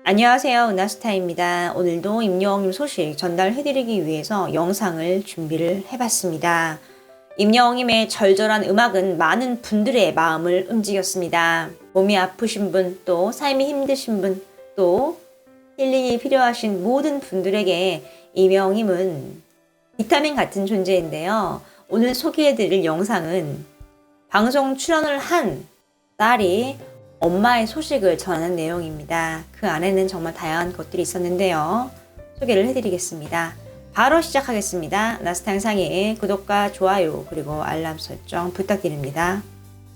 안녕하세요. 은하스타입니다. 오늘도 임여웅님 소식 전달해드리기 위해서 영상을 준비를 해봤습니다. 임여웅님의 절절한 음악은 많은 분들의 마음을 움직였습니다. 몸이 아프신 분, 또 삶이 힘드신 분, 또 힐링이 필요하신 모든 분들에게 임여웅님은 비타민 같은 존재인데요. 오늘 소개해드릴 영상은 방송 출연을 한 딸이 엄마의 소식을 전하는 내용입니다. 그 안에는 정말 다양한 것들이 있었는데요. 소개를 해드리겠습니다. 바로 시작하겠습니다. 나스타 영상에 구독과 좋아요 그리고 알람 설정 부탁드립니다.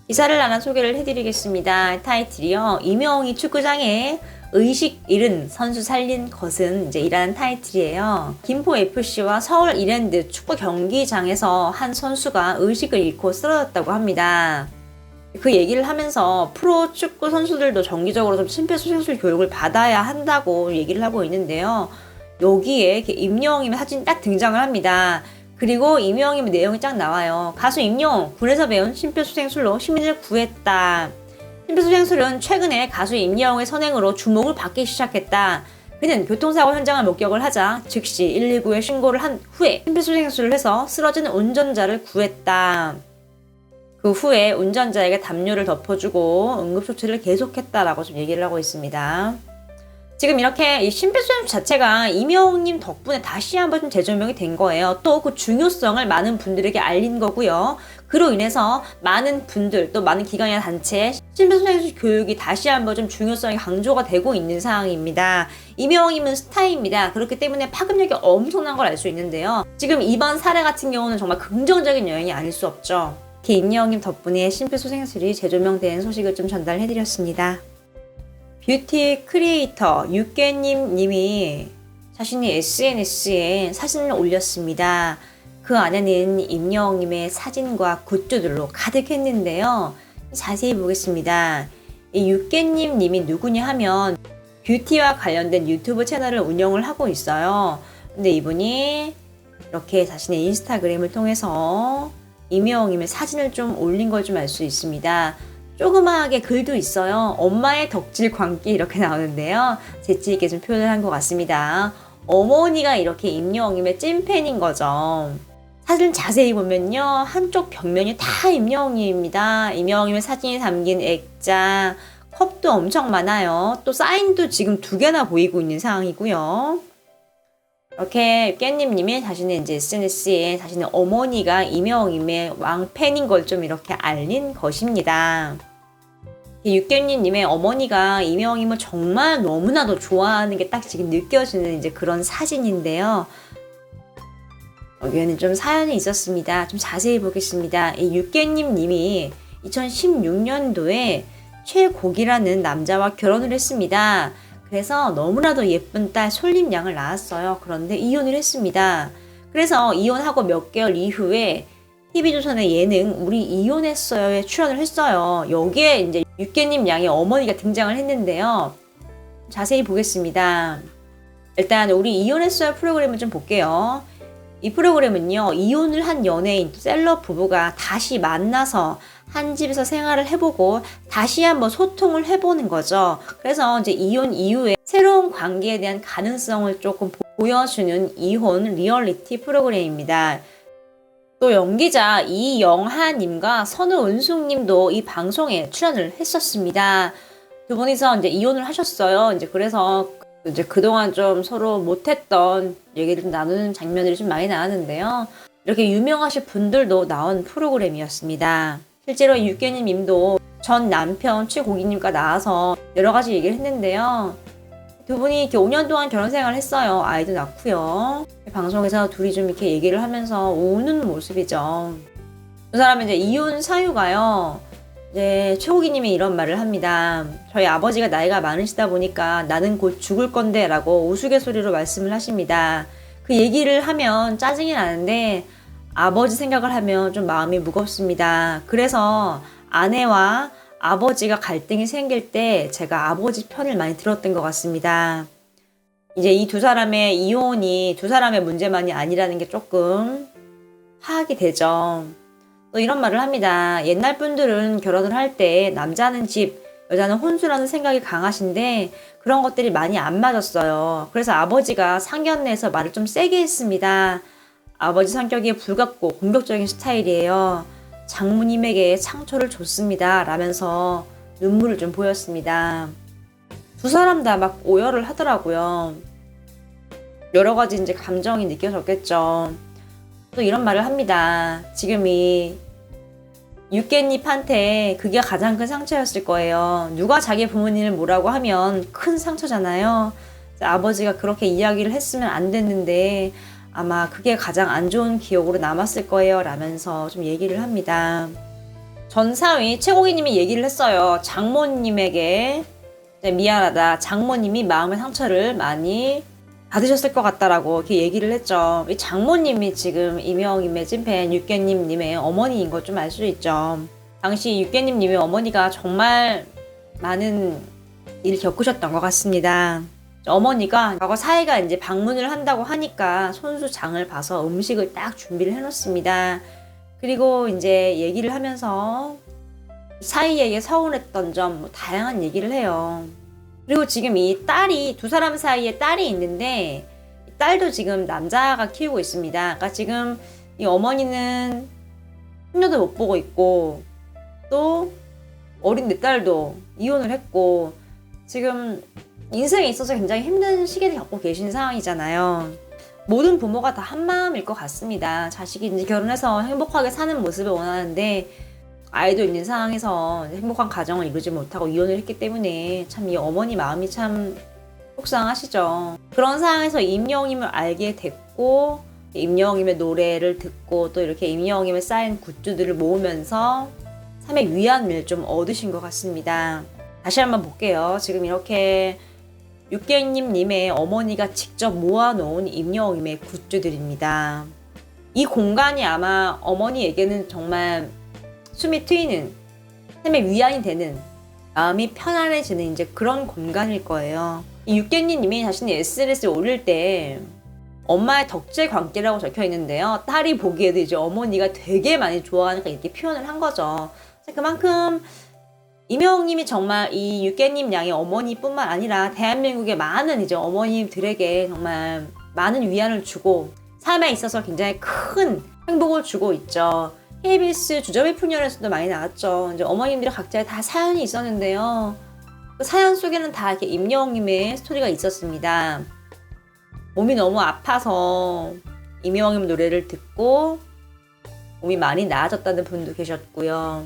기사를 하나 소개를 해드리겠습니다. 타이틀이요. 임여웅이 축구장에 의식 잃은 선수 살린 것은 이라는 타이틀이에요. 김포FC와 서울 이랜드 축구 경기장에서 한 선수가 의식을 잃고 쓰러졌다고 합니다. 그 얘기를 하면서 프로 축구 선수들도 정기적으로 좀 심폐소생술 교육을 받아야 한다고 얘기를 하고 있는데요. 여기에 임여웅님의 사진이 딱 등장을 합니다. 그리고 임여웅님의 내용이 쫙 나와요. 가수 임여웅, 군에서 배운 심폐소생술로 시민을 구했다. 심폐소생술은 최근에 가수 임여웅의 선행으로 주목을 받기 시작했다. 그는 교통사고 현장을 목격을 하자 즉시 119에 신고를 한 후에 심폐소생술을 해서 쓰러진 운전자를 구했다. 그 후에 운전자에게 담요를 덮어주고 응급조치를 계속했다라고 좀 얘기를 하고 있습니다. 지금 이렇게 이 심폐소생술 자체가 임여웅님 덕분에 다시 한번 좀 재조명이 된 거예요. 또 그 중요성을 많은 분들에게 알린 거고요. 그로 인해서 많은 분들 또 많은 기관이나 단체 심폐소생술 교육이 다시 한번 좀 중요성이 강조가 되고 있는 상황입니다. 임여웅님은 스타입니다. 그렇기 때문에 파급력이 엄청난 걸 알 수 있는데요. 지금 이번 사례 같은 경우는 정말 긍정적인 영향이 아닐 수 없죠. 임여웅님 덕분에 심폐소생술이 재조명된 소식을 좀 전달해드렸습니다. 뷰티 크리에이터 육개님 님이 자신이 SNS에 사진을 올렸습니다. 그 안에는 임여웅님의 사진과 굿즈들로 가득했는데요. 자세히 보겠습니다. 이 육개님 님이 누구냐 하면 뷰티와 관련된 유튜브 채널을 운영을 하고 있어요. 근데 이분이 이렇게 자신의 인스타그램을 통해서 임여웅님의 사진을 좀 올린 걸 좀 알 수 있습니다. 조그마하게 글도 있어요. 엄마의 덕질 광기 이렇게 나오는데요. 재치있게 좀 표현을 한 것 같습니다. 어머니가 이렇게 임여웅님의 찐팬인 거죠. 사진 자세히 보면요. 한쪽 벽면이 다 임여웅님입니다. 임여웅님의 사진이 담긴 액자, 컵도 엄청 많아요. 또 사인도 지금 2개나 보이고 있는 상황이고요. 이렇게 깻님님이 자신의 SNS에 자신의 어머니가 임여웅님의 왕팬인 걸 좀 이렇게 알린 것입니다. 육개님의 어머니가 임여웅님을 정말 너무나도 좋아하는 게 딱 지금 느껴지는 그런 사진인데요. 여기에는 좀 사연이 있었습니다. 좀 자세히 보겠습니다. 이 육개님이 2016년도에 최곡이라는 남자와 결혼을 했습니다. 그래서 너무나도 예쁜 딸 솔림양을 낳았어요. 그런데 이혼을 했습니다. 그래서 이혼하고 몇 개월 이후에 TV조선의 예능 우리 이혼했어요에 출연을 했어요. 여기에 육개님 양의 어머니가 등장을 했는데요. 자세히 보겠습니다. 일단 우리 이혼했어요 프로그램을 좀 볼게요. 이 프로그램은요. 이혼을 한 연예인, 셀럽 부부가 다시 만나서 한 집에서 생활을 해보고 다시 한번 소통을 해보는 거죠. 그래서 이혼 이후에 새로운 관계에 대한 가능성을 조금 보여주는 이혼 리얼리티 프로그램입니다. 또 연기자 이영하님과 선우은숙님도 이 방송에 출연을 했었습니다. 두 분이서 이혼을 하셨어요. 그래서 그동안 좀 서로 못했던 얘기를 좀 나누는 장면들이 좀 많이 나왔는데요. 이렇게 유명하신 분들도 나온 프로그램이었습니다. 실제로 육개님 님도 전 남편 최고기님과 나와서 여러 가지 얘기를 했는데요. 두 분이 이렇게 5년 동안 결혼 생활을 했어요. 아이도 낳고요. 방송에서 둘이 좀 이렇게 얘기를 하면서 우는 모습이죠. 두 사람은 이혼 사유가요. 최고기님이 이런 말을 합니다. 저희 아버지가 나이가 많으시다 보니까 나는 곧 죽을 건데 라고 우스갯소리로 말씀을 하십니다. 그 얘기를 하면 짜증이 나는데 아버지 생각을 하면 좀 마음이 무겁습니다. 그래서 아내와 아버지가 갈등이 생길 때 제가 아버지 편을 많이 들었던 것 같습니다. 이 두 사람의 이혼이 두 사람의 문제만이 아니라는 게 조금 파악이 되죠. 또 이런 말을 합니다. 옛날 분들은 결혼을 할 때 남자는 집, 여자는 혼수라는 생각이 강하신데 그런 것들이 많이 안 맞았어요. 그래서 아버지가 상견례에서 말을 좀 세게 했습니다. 아버지 성격이 불같고 공격적인 스타일이에요. 장모님에게 상처를 줬습니다. 라면서 눈물을 좀 보였습니다. 두 사람 다 막 오열을 하더라고요. 여러 가지 이제 감정이 느껴졌겠죠. 또 이런 말을 합니다. 지금 이 육개잎한테 그게 가장 큰 상처였을 거예요. 누가 자기 부모님을 뭐라고 하면 큰 상처잖아요. 아버지가 그렇게 이야기를 했으면 안 됐는데 아마 그게 가장 안 좋은 기억으로 남았을 거예요. 라면서 좀 얘기를 합니다. 전사위 최고기님이 얘기를 했어요. 장모님에게 미안하다. 장모님이 마음의 상처를 많이 받으셨을 것 같다라고 이렇게 얘기를 했죠. 이 장모님이 지금 임영임의 찐팬 육개님님의 어머니인 것 좀 알 수 있죠. 당시 육개님님의 어머니가 정말 많은 일을 겪으셨던 것 같습니다. 어머니가 과거 사이가 이제 방문을 한다고 하니까 손수장을 봐서 음식을 딱 준비를 해놓습니다. 그리고 이제 얘기를 하면서 사이에게 서운했던 점 다양한 얘기를 해요. 그리고 지금 이 딸이 두 사람 사이에 딸이 있는데 딸도 지금 남자가 키우고 있습니다. 그러니까 지금 이 어머니는 손녀도 못 보고 있고 또 어린 내 딸도 이혼을 했고 지금 인생에 있어서 굉장히 힘든 시기를 겪고 계신 상황이잖아요. 모든 부모가 다 한마음일 것 같습니다. 자식이 이제 결혼해서 행복하게 사는 모습을 원하는데 아이도 있는 상황에서 행복한 가정을 이루지 못하고 이혼을 했기 때문에 참 이 어머니 마음이 참 속상하시죠. 그런 상황에서 임영웅임을 알게 됐고 임영웅임의 노래를 듣고 또 이렇게 임영웅임에 쌓인 굿즈들을 모으면서 삶의 위안을 좀 얻으신 것 같습니다. 다시 한번 볼게요. 지금 이렇게 육개님님의 어머니가 직접 모아놓은 임영웅임의 굿즈들입니다. 이 공간이 아마 어머니에게는 정말 숨이 트이는, 삶의 위안이 되는, 마음이 편안해지는 이제 그런 공간일 거예요. 이 육개님이 자신의 SNS에 올릴 때 엄마의 덕질 광기라고 적혀 있는데요. 딸이 보기에도 이제 어머니가 되게 많이 좋아하니까 이렇게 표현을 한 거죠. 그만큼 임영웅님이 정말 이 육개님 양의 어머니뿐만 아니라 대한민국의 많은 이제 어머니들에게 정말 많은 위안을 주고 삶에 있어서 굉장히 큰 행복을 주고 있죠. KBS 주점의 풍년에서도 많이 나왔죠. 이제 어머님들이 각자의 다 사연이 있었는데요. 그 사연 속에는 다 이렇게 임영웅님의 스토리가 있었습니다. 몸이 너무 아파서 임영웅님 노래를 듣고 몸이 많이 나아졌다는 분도 계셨고요.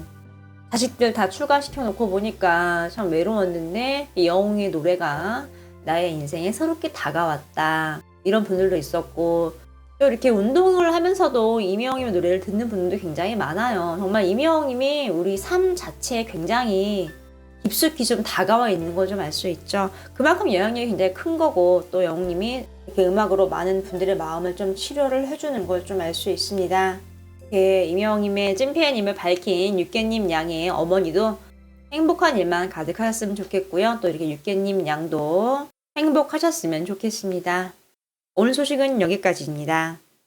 자식들 다 출가시켜놓고 보니까 참 외로웠는데 이 영웅의 노래가 나의 인생에 새롭게 다가왔다. 이런 분들도 있었고 또 이렇게 운동을 하면서도 임영웅님의 노래를 듣는 분들도 굉장히 많아요. 정말 임영웅님이 우리 삶 자체에 굉장히 깊숙이 좀 다가와 있는 걸 좀 알 수 있죠. 그만큼 영향력이 굉장히 큰 거고 또 영웅님이 이렇게 음악으로 많은 분들의 마음을 좀 치료를 해주는 걸 좀 알 수 있습니다. 임영웅님의 찐팬임을 밝힌 육개님 양의 어머니도 행복한 일만 가득하셨으면 좋겠고요. 또 이렇게 육개님 양도 행복하셨으면 좋겠습니다. 오늘 소식은 여기까지입니다.